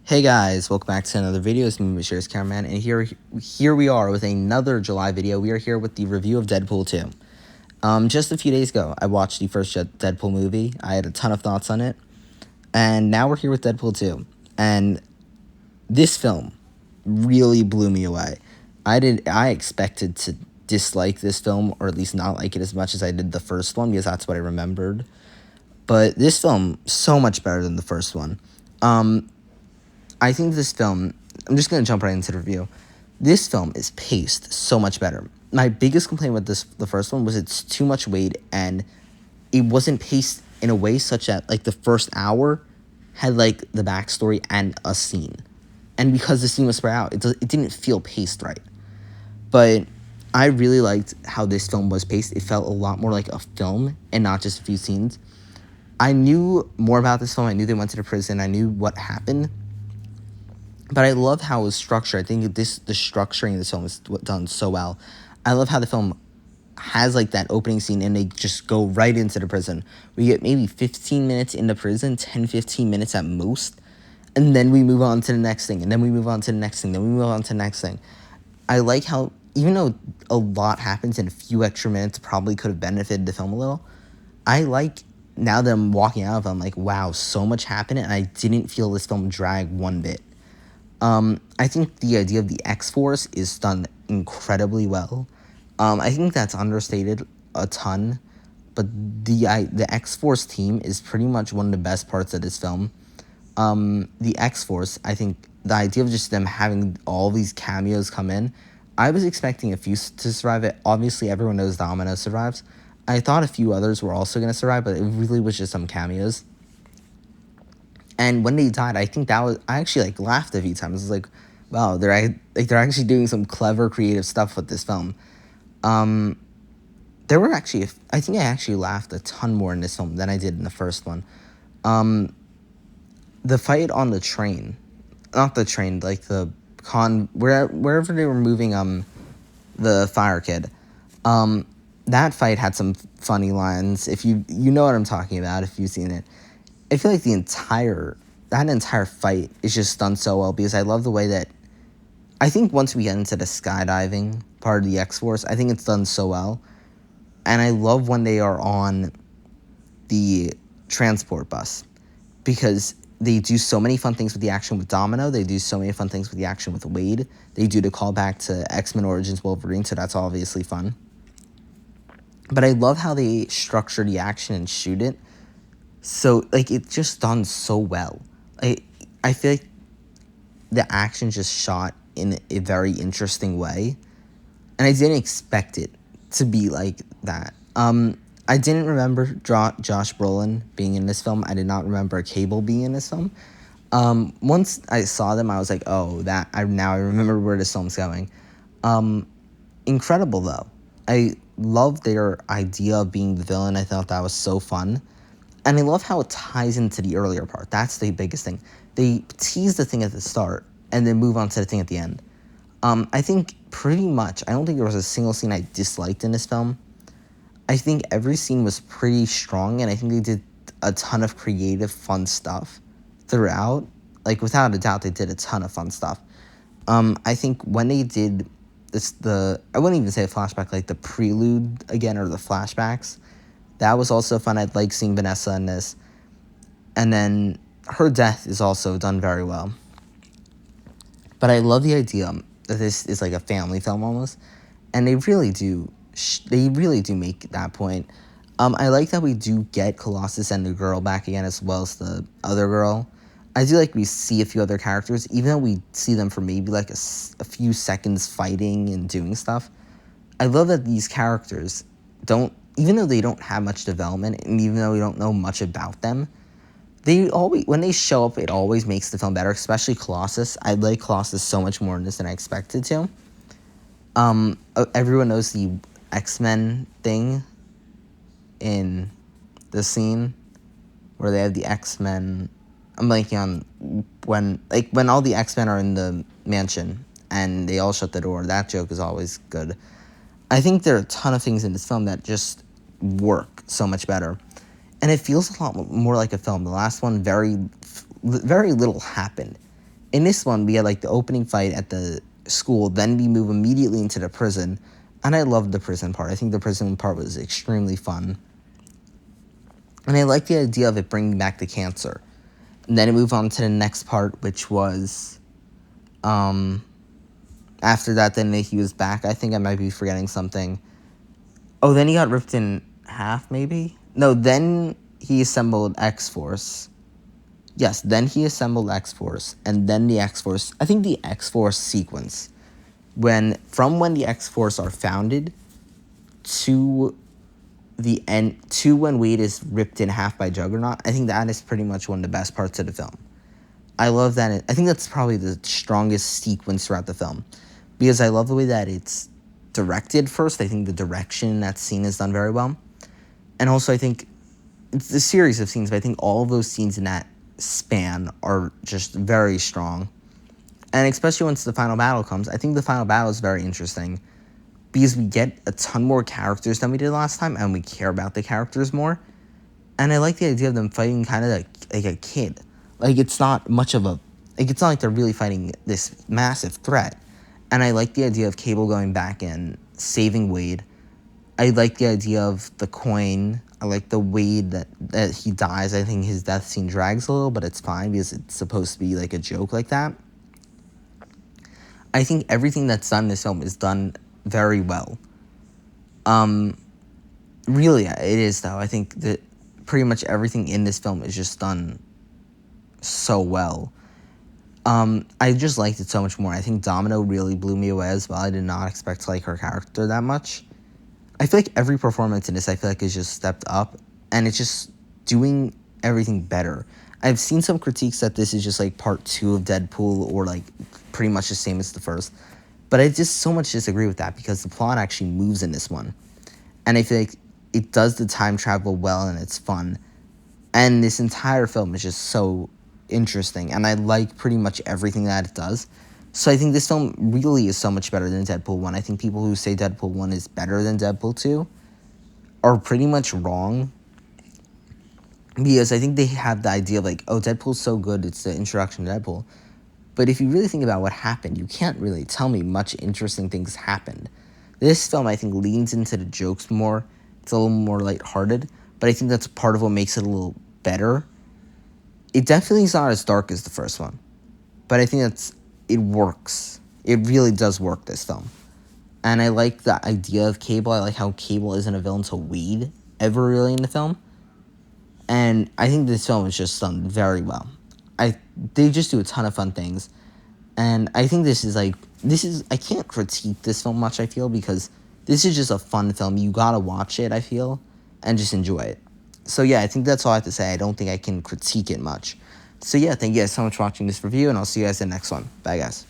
Hey guys, welcome back to another video. It's me, Mr. Cameraman, and here we are with another July video. We are here with the review of Deadpool 2. Just a few days ago, I watched the first Deadpool movie. I had a ton of thoughts on it, and now we're here with Deadpool 2. And this film really blew me away. I expected to dislike this film, or at least not like it as much as I did the first one, because that's what I remembered. But this film, so much better than the first one. I think this film, I'm just going to jump right into the review. This film is paced so much better. My biggest complaint with the first one was it's too much weight, and it wasn't paced in a way such that, like, the first hour had, like, the backstory and a scene. And because the scene was spread out, it didn't feel paced right. But I really liked how this film was paced. It felt a lot more like a film and not just a few scenes. I knew more about this film. I knew they went to the prison. I knew what happened. But I love how it was structured. I think the structuring of this film is done so well. I love how the film has, like, that opening scene and they just go right into the prison. We get maybe 15 minutes in the prison, 10, 15 minutes at most. And then we move on to the next thing. And then we move on to the next thing. Then we move on to the next thing. I like how, even though a lot happens and a few extra minutes probably could have benefited the film a little, I like, now that I'm walking out of it, I'm like, wow, so much happened. And I didn't feel this film drag one bit. I think the idea of the X-Force is done incredibly well. I think that's understated a ton, but the X-Force team is pretty much one of the best parts of this film. The X-Force, I think the idea of just them having all these cameos come in, I was expecting a few to survive it. Obviously, everyone knows Domino survives. I thought a few others were also going to survive, but it really was just some cameos. And when they died, I think I actually, like, laughed a few times. I was like, wow, they're actually doing some clever, creative stuff with this film. There were actually, I think I actually laughed a ton more in this film than I did in the first one. The fight on the train, not the train, like the wherever they were moving, the fire kid. That fight had some funny lines. If you know what I'm talking about, if you've seen it. I feel like that entire fight is just done so well, because I love the way that, I think once we get into the skydiving part of the X-Force, I think it's done so well. And I love when they are on the transport bus, because they do so many fun things with the action with Domino. They do so many fun things with the action with Wade. They do the callback to X-Men Origins Wolverine, so that's obviously fun. But I love how they structure the action and shoot it. So, like, it's just done so well. I feel like the action just shot in a very interesting way, and I didn't expect it to be like that. I didn't remember Josh Brolin being in this film. I did not remember Cable being in this film. Once I saw them, I was like, oh, now I remember where this film's going. Incredible, though. I love their idea of being the villain. I thought that was so fun. And I love how it ties into the earlier part. That's the biggest thing. They tease the thing at the start and then move on to the thing at the end. I think pretty much, I don't think there was a single scene I disliked in this film. I think every scene was pretty strong, and I think they did a ton of creative, fun stuff throughout. Like, without a doubt, they did a ton of fun stuff. I think when they did I wouldn't even say a flashback, like the prelude again, or the flashbacks, that was also fun. I'd like seeing Vanessa in this. And then her death is also done very well. But I love the idea that this is like a family film almost. And they really do make that point. I like that we do get Colossus and the girl back again, as well as the other girl. I do like we see a few other characters, even though we see them for maybe like a few seconds fighting and doing stuff. I love that these characters even though they don't have much development, and even though we don't know much about them, when they show up, it always makes the film better, especially Colossus. I like Colossus so much more in this than I expected to. Everyone knows the X-Men thing in the scene where they have the X-Men. I'm blanking on when all the X-Men are in the mansion and they all shut the door. That joke is always good. I think there are a ton of things in this film that just work so much better. And it feels a lot more like a film. The last one, very little happened. In this one, we had like the opening fight at the school, then we move immediately into the prison, and I loved the prison part. I think the prison part was extremely fun, and I like the idea of it bringing back the cancer. And then it moved on to the next part, which was, after that, then he was back. I think I might be forgetting something. Oh, then he got ripped in half, maybe? No, then he assembled X-Force. Yes, then he assembled X-Force, and then the X-Force, I think the X-Force sequence, from when the X-Force are founded to the end, to when Wade is ripped in half by Juggernaut, I think that is pretty much one of the best parts of the film. I love that. I think that's probably the strongest sequence throughout the film, because I love the way that it's directed first. I think the direction in that scene is done very well. And also, I think it's a series of scenes, but I think all of those scenes in that span are just very strong. And especially once the final battle comes, I think the final battle is very interesting because we get a ton more characters than we did last time, and we care about the characters more. And I like the idea of them fighting kind of like a kid. Like, it's not much of a... Like, it's not like they're really fighting this massive threat. And I like the idea of Cable going back and saving Wade. I like the idea of the coin. I like the way that he dies. I think his death scene drags a little, but it's fine because it's supposed to be like a joke like that. I think everything that's done in this film is done very well. Really, it is, though. I think that pretty much everything in this film is just done so well. I just liked it so much more. I think Domino really blew me away as well. I did not expect to like her character that much. I feel like every performance in this, I feel like, is just stepped up, and it's just doing everything better. I've seen some critiques that this is just, like, part 2 of Deadpool, or, like, pretty much the same as the first. But I just so much disagree with that, because the plot actually moves in this one. And I feel like it does the time travel well, and it's fun. And this entire film is just so interesting, and I like pretty much everything that it does. So I think this film really is so much better than Deadpool 1. I think people who say Deadpool 1 is better than Deadpool 2 are pretty much wrong. Because I think they have the idea of, like, oh, Deadpool's so good, it's the introduction to Deadpool. But if you really think about what happened, you can't really tell me much interesting things happened. This film, I think, leans into the jokes more. It's a little more lighthearted. But I think that's part of what makes it a little better. It definitely is not as dark as the first one. But I think it works. It really does work, this film. And I like the idea of Cable. I like how Cable isn't a villain to Wade ever really in the film. And I think this film is just done very well. They just do a ton of fun things. And I think I can't critique this film much, I feel, because this is just a fun film. You gotta watch it, I feel, and just enjoy it. So yeah, I think that's all I have to say. I don't think I can critique it much. So yeah, thank you guys so much for watching this review, and I'll see you guys in the next one. Bye, guys.